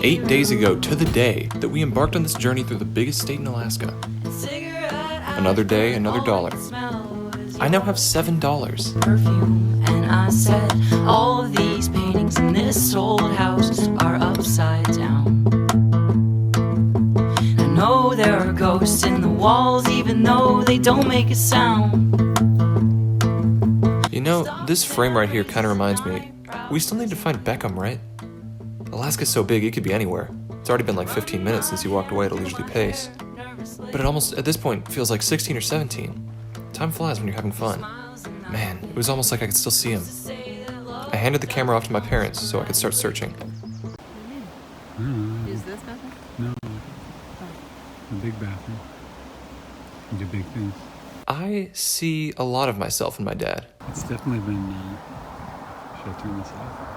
8 days ago to the day that we embarked on this journey through the biggest state in Alaska. Another day, another dollar. I now have $7. Perfume, and I said, all of these paintings in this old house are upside down. I know there are ghosts in the walls, even though they don't make a sound. You know, this frame right here kind of reminds me, we still need to find Beckham, right? Alaska's so big, it could be anywhere. It's already been like 15 minutes since he walked away at a leisurely pace. But it almost, at this point, feels like 16 or 17. Time flies when you're having fun. Man, it was almost like I could still see him. I handed the camera off to my parents so I could start searching. Is this nothing? No. A big bathroom. You do big things. I see a lot of myself in my dad. It's definitely been, should I turn this off?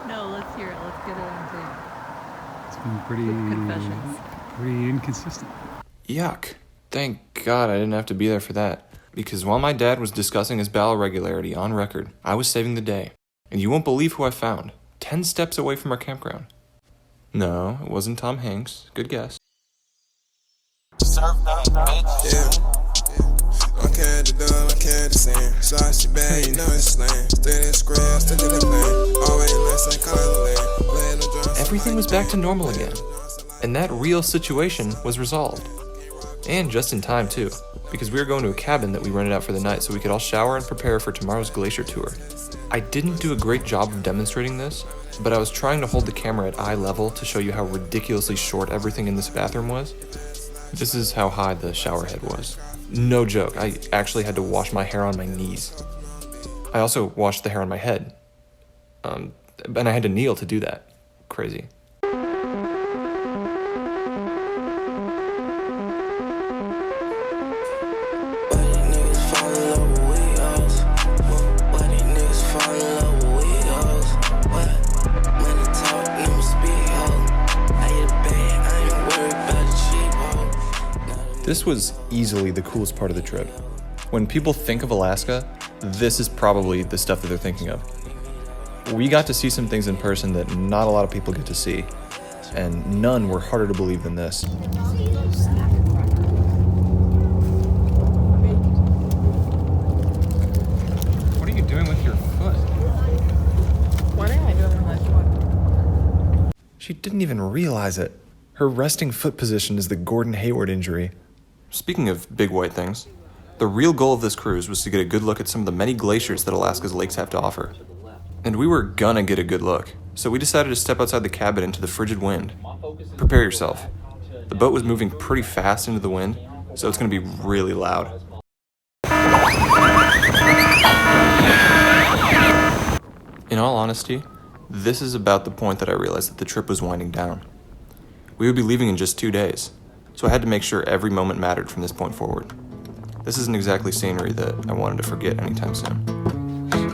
No, let's hear it. Let's get it on tape. It's been pretty Confessions. pretty inconsistent. Yuck. Thank God I didn't have to be there for that. Because while my dad was discussing his bowel regularity on record, I was saving the day. And you won't believe who I found. 10 steps away from our campground. No, it wasn't Tom Hanks. Good guess. Everything was back to normal again. And that real situation was resolved. And just in time, too, because we were going to a cabin that we rented out for the night so we could all shower and prepare for tomorrow's glacier tour. I didn't do a great job of demonstrating this, but I was trying to hold the camera at eye level to show you how ridiculously short everything in this bathroom was. This is how high the shower head was. No joke, I actually had to wash my hair on my knees. I also washed the hair on my head. And I had to kneel to do that. Crazy. This was easily the coolest part of the trip. When people think of Alaska, this is probably the stuff that they're thinking of. We got to see some things in person that not a lot of people get to see, and none were harder to believe than this. What are you doing with your foot? What am I doing with my foot? She didn't even realize it. Her resting foot position is the Gordon Hayward injury. Speaking of big white things, the real goal of this cruise was to get a good look at some of the many glaciers that Alaska's lakes have to offer. And we were gonna get a good look, so we decided to step outside the cabin into the frigid wind. Prepare yourself. The boat was moving pretty fast into the wind, so it's gonna be really loud. In all honesty, this is about the point that I realized that the trip was winding down. We would be leaving in just 2 days, so I had to make sure every moment mattered from this point forward. This isn't exactly scenery that I wanted to forget anytime soon.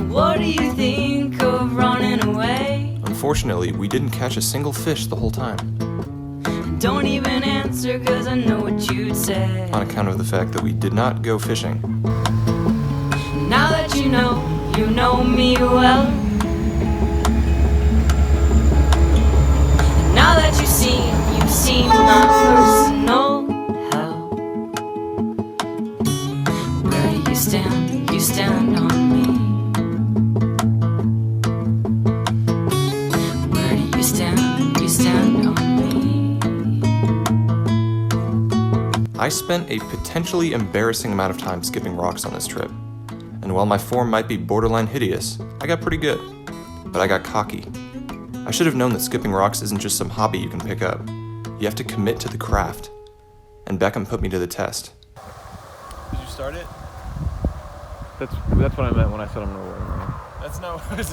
What do you think of running away? Unfortunately, we didn't catch a single fish the whole time, Don't even answer, cause I know what you'd say. on account of the fact that we did not go fishing. Now that you know me well. Now that you've seen my personal hell. Where do you stand? You stand on me. Where do you stand? You stand on me. I spent a potentially embarrassing amount of time skipping rocks on this trip. And while my form might be borderline hideous, I got pretty good. But I got cocky. I should have known that skipping rocks isn't just some hobby you can pick up. You have to commit to the craft. And Beckham put me to the test. Did you start it? That's what I meant when I said I'm gonna wear it. That's not. Is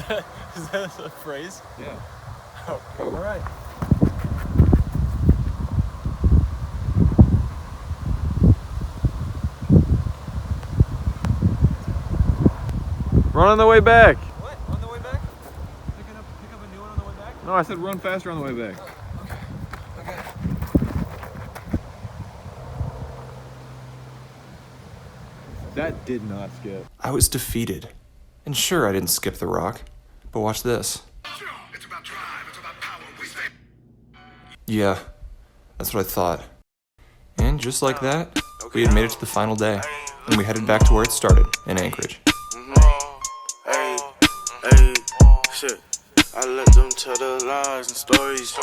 that a phrase? Yeah. Oh, all right. Run on the way back. What? On the way back? Pick up a new one on the way back? No, I said run faster on the way back. Okay. That did not skip. I was defeated. And sure, I didn't skip the rock. But watch this. Yeah, that's what I thought. And just like that, we had made it to the final day, and we headed back to where it started, in Anchorage. Hey, shit. I let them tell the lies and stories.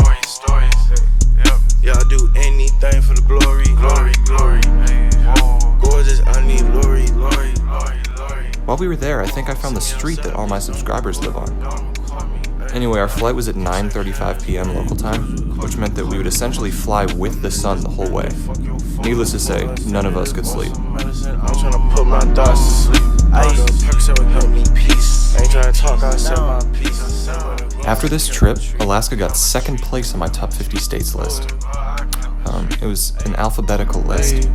Yeah, I do anything for the glory. Gorgeous, I need glory. While we were there, I think I found the street that all my subscribers live on. Anyway, our flight was at 9:35 p.m. local time, which meant that we would essentially fly with the sun the whole way. Needless to say, none of us could sleep. I'm trying to put my thoughts to sleep. Percocet would help me peace. Ain't trying to talk, I said my piece. After this trip, Alaska got second place on my top 50 states list. It was an alphabetical list.